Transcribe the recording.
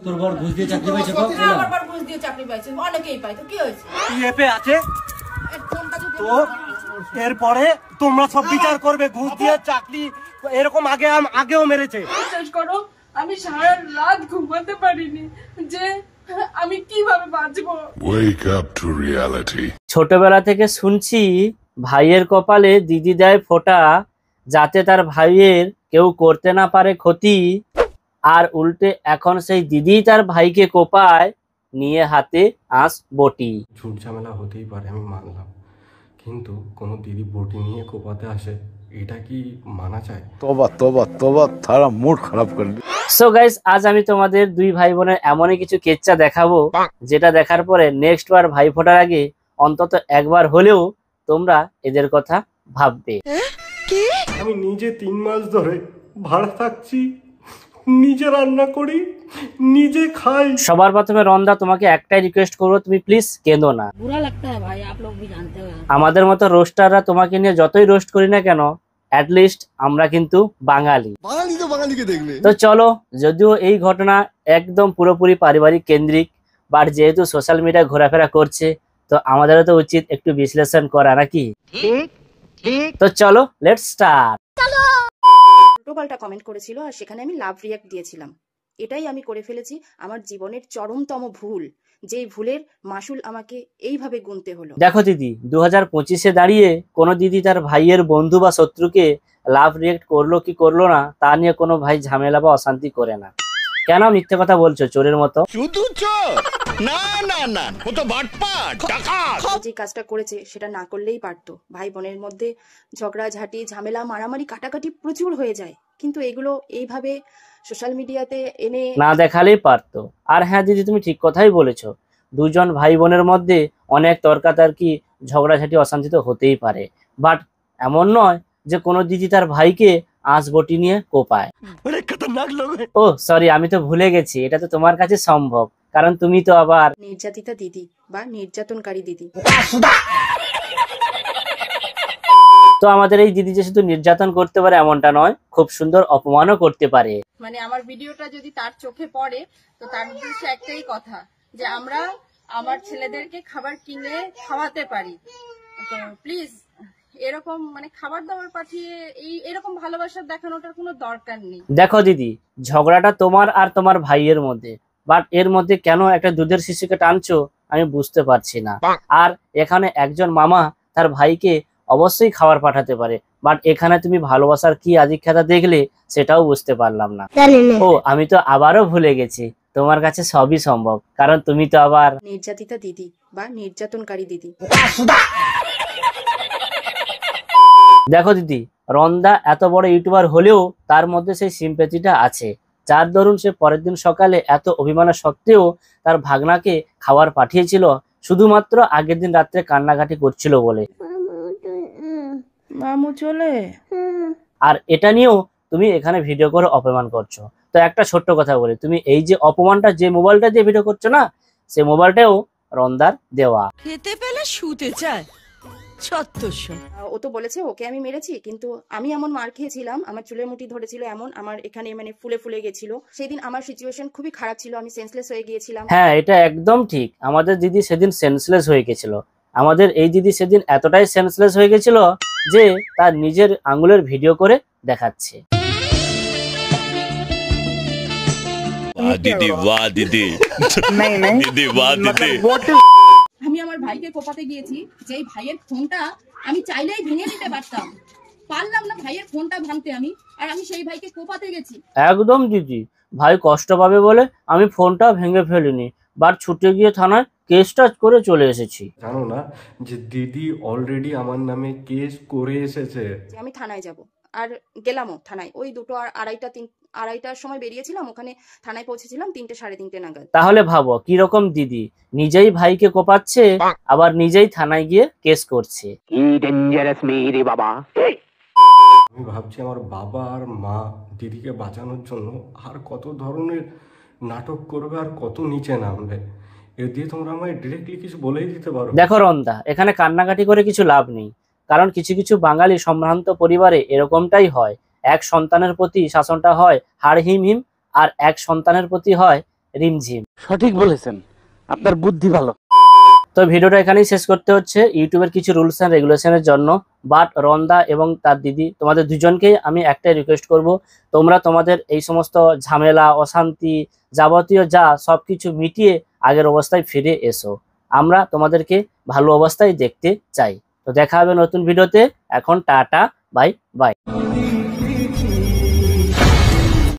তোর বর ঘুষ দিয়ে চাকরি পাইছে তো? আমার বর ঘুষ দিয়ে চাকরি পাইছে, অনেকেই পায়, তো কি হয়েছে? ইএপে আছে তো, এরপরে তোমরা সব বিচার করবে ঘুষ দিয়ে চাকরি এরকম আগেও মেরেছে। বিশ্বাস করো আমি সারা রাত ঘুমাতে পারিনি যে আমি কিভাবে বাঁচবো। Wake up to reality. ছোটবেলা থেকে শুনছি ভাইয়ের কপালে দিদি দেয় ফোঁটা, যাতে তার ভাইয়ের কেউ করতে না পারে ক্ষতি। আর উল্টে এখন সেই দিদি তার ভাইকে কোপায়, নিয়ে হাতে আঁশ বটি। ঝুট ঝামেলা হতেই পারে, আমি মানলাম, কিন্তু কোনো দিদি বটি নিয়ে কোপাতে আসে, এটা কি মানা যায়? तोबा तोबा तोबा थारा मूड खराब कर दी। সো গাইস, আজ আমি তোমাদের দুই ভাই বোনের এমনই কিছু কেচ্চা দেখাবো, যেটা দেখার পরে নেক্সট বার ভাই ফোটার আগে অন্তত একবার হলেও তোমরা এদের কথা ভাববে। আমি নিজে 3 মাস ধরে ভাড়া থাকছি, নিজে রান্না করি, নিজে খাই। সবার প্রথমে রন্দা, তোমাকে একটাই রিকোয়েস্ট করবো, তুমি প্লিজ কেঁদো না। বুরা লাগতা है भाई, आप लोग भी जानते हो। আমাদের মতো রোস্টাররা তোমাকে নিয়ে যতই রোস্ট করি না কেন, অ্যাটলিস্ট আমরা কিন্তু বাঙালি। তো চলো, যদিও এই ঘটনা একদম পুরোপুরি পারিবারিক কেন্দ্রিক, বাট যেহেতু সোশ্যাল মিডিয়া ঘোরাফেরা করছে, তো আমাদেরও তো উচিত একটু বিশ্লেষণ করা, নাকি? তো চলো, লেটস স্টার্ট। উল্টোপাল্টা কমেন্ট করেছিল আর সেখানে আমি লাভ রিয়াক্ট দিয়েছিলাম। এটাই আমি করে ফেলেছি আমার জীবনের চরমতম ভুল, যেই ভুলের মাসুল আমাকে এইভাবে গুনতে হলো। দেখো দিদি, 2025-এ দাঁড়িয়ে কোনো দিদি তার ভাইয়ের বন্ধু বা শত্রুকে লাভ রিয়েক্ট করলো কি করলো না তা নিয়ে কোনো ভাই ঝামেলা বা অশান্তি করে না। কেন মিথ্যে কথা বলছো চোরের মতো? যে কাজটা করেছে সেটা না করলেই পারতো। ভাই বোনের মধ্যে ঝগড়াঝাটি, ঝামেলা, মারামারি, কাটাকাটি প্রচুর হয়ে যায়, কিন্তু এগুলো এইভাবে সোশ্যাল মিডিয়াতে এনে না দেখালেই পারতো। আর হ্যাঁ দিদি, তুমি ঠিক কথাই বলেছো, দুজন ভাই বোনের মধ্যে অনেক তর্কাতর্কি, ঝগড়াঝাটি, অশান্তি তো হতেই পারে, বাট এমন নয় যে কোনো দিদি তার ভাইকে আঁশ বটি নিয়ে কোপায়। ও সরি, আমি তো ভুলে গেছি, এটা তো তোমার কাছে সম্ভব, কারণ তুমি তো আবার নির্যাতিতা দিদি বা নির্যাতনকারী দিদি। তো আমাদের এই দিদি যে শুধু নির্যাতন করতে পারে এমনটা নয়, খুব সুন্দর অপমানও করতে পারে। মানে আমার ভিডিওটা যদি তার চোখে পড়ে, তো তার উদ্দেশ্যে একটাই কথা, যে আমরা আমার ছেলেদেরকে খাবার কিনে খাওয়াতে পারি, তো প্লিজ এরকম মানে খাবার দাবার পাঠিয়ে এরকম ভালোবাসা দেখানোটার কোনো দরকার নেই। দেখো দিদি, ঝগড়াটা তোমার আর তোমার ভাইয়ের মধ্যে, বাট এর মধ্যে কেন একটা দুধের শিশুকে টানছো আমি বুঝতে পারছি না। আর এখানে একজন মামা তার ভাইকে অবশ্যই খাবার পাঠাতে পারে, বাট এখানে তুমি ভালোবাসার কি আধিক্যতা দেখলে সেটাও বুঝতে পারলাম না। ও আমি তো আবারও ভুলে গেছি, তোমার কাছে সবই সম্ভব, কারণ তুমি তো আবার নির্যাতিতা দিদি বা নির্যাতনকারী দিদি। দেখো দিদি, রন্দা এত বড় ইউটিউবার হলেও তার মধ্যে সেই সিম্প্যাথিটা আছে, যার দরুন সে পরের দিন সকালে এত অভিমানের সত্ত্বেও তার ভাগনাকে খাবার পাঠিয়েছিল, শুধুমাত্র আগের দিন রাত্রে কান্নাকাটি করছিল বলে। মামু চলে। আর এটা নিয়েও তুমি এখানে ভিডিও করে অপমান করছো। তো একটা ছোট্ট কথা বলি, তুমি এই যে অপমানটা যে মোবাইলটা দিয়ে ভিডিও করছো না, সেই মোবাইলটাও রন্দার দেওয়া। খেতে পেলে শুতে চায়। ও তো বলেছে ওকে আমি মেরেছি, কিন্তু আমি এমন মার খেয়েছিলাম, আমার চুলের মুঠি ধরেছিল এমন, আমার এখানে মানে ফুলে ফুলে গেছিল। সেদিন আমার সিচুয়েশন খুবই খারাপ ছিল, আমি সেন্সলেস হয়ে গিয়েছিলাম। হ্যাঁ, এটা একদম ঠিক, আমাদের দিদি সেদিন সেন্সলেস হয়ে গেছিল। আমাদের এই দিদি সেদিন এতটাই সেন্সলেস হয়ে গেছিল যে তার নিজের আঙ্গুলের ভিডিও করে দেখাচ্ছে। দিদি বাহ দিদি, দিদি বাহ দিদি। আমি আমার ভাইকে কোপাতে গিয়েছি, যেই ভাইয়ের ফোনটা আমি চাইলেই ভেঙে দিতে পারতাম, পারলাম না ভাইয়ের ফোনটা ভাঙতে আমি, আর আমি সেই ভাইকে কোপাতে গেছি। একদম দিদি, ভাই কষ্ট পাবে বলে আমি ফোনটা ভেঙে ফেলিনি, বাট ছুটে গিয়ে থানায় কেসটা করে চলে এসেছি। জানো না যে দিদি অলরেডি আমার নামে কেস করে এসেছে। আমি থানায় যাব, আর গেলামও থানায়। ওই দুটো আর আড়াইটার সময় বেরিয়েছিলাম, ওখানে থানায় পৌঁছেছিলাম 3টে সাড়ে 3টে নাগাদ। তাহলে ভাবো কিরকম দিদি, নিজেই ভাইকে কোপাচ্ছে আবার নিজেই থানায় গিয়ে কেস করছে। আমি ভাবছি আমার বাবা আর মা দিদিকে বাঁচানোর জন্য আর কত ধরনের নাটক করবে আর কত নিচে নামবে, এ দিয়ে তোমরা আমায় ডিরেক্টলি কিছু বলেই দিতে পারো। দেখো রন্দা, এখানে কান্নাকাটি করে কিছু লাভ নেই, কারণ কিছু কিছু বাঙালি সম্ভ্রান্ত পরিবারে এরকমটাই হয়। এক সন্তানের প্রতি শাসনটা হয় হাড় হিম হিম, আর এক সন্তানের প্রতি হয় রিমঝিম। সঠিক বলেছেন, আপনার বুদ্ধি ভালো। তো ভিডিওটা এখানেই শেষ করতে হচ্ছে ইউটিউবের কিছু রুলস অ্যান্ড রেগুলেশনের জন্য। বাট রন্দা এবং তার দিদি তোমাদের দুজনকেই আমি একটাই রিকোয়েস্ট করব, তোমরা তোমাদের এই সমস্ত ঝামেলা অশান্তি যাবতীয় যা সবকিছু মিটিয়ে আগের অবস্থায় ফিরে এসো। আমরা তোমাদেরকে ভালো অবস্থায় দেখতে চাই। তো দেখা হবে নতুন ভিডিওতে। এখন টাটা, বাই বাই।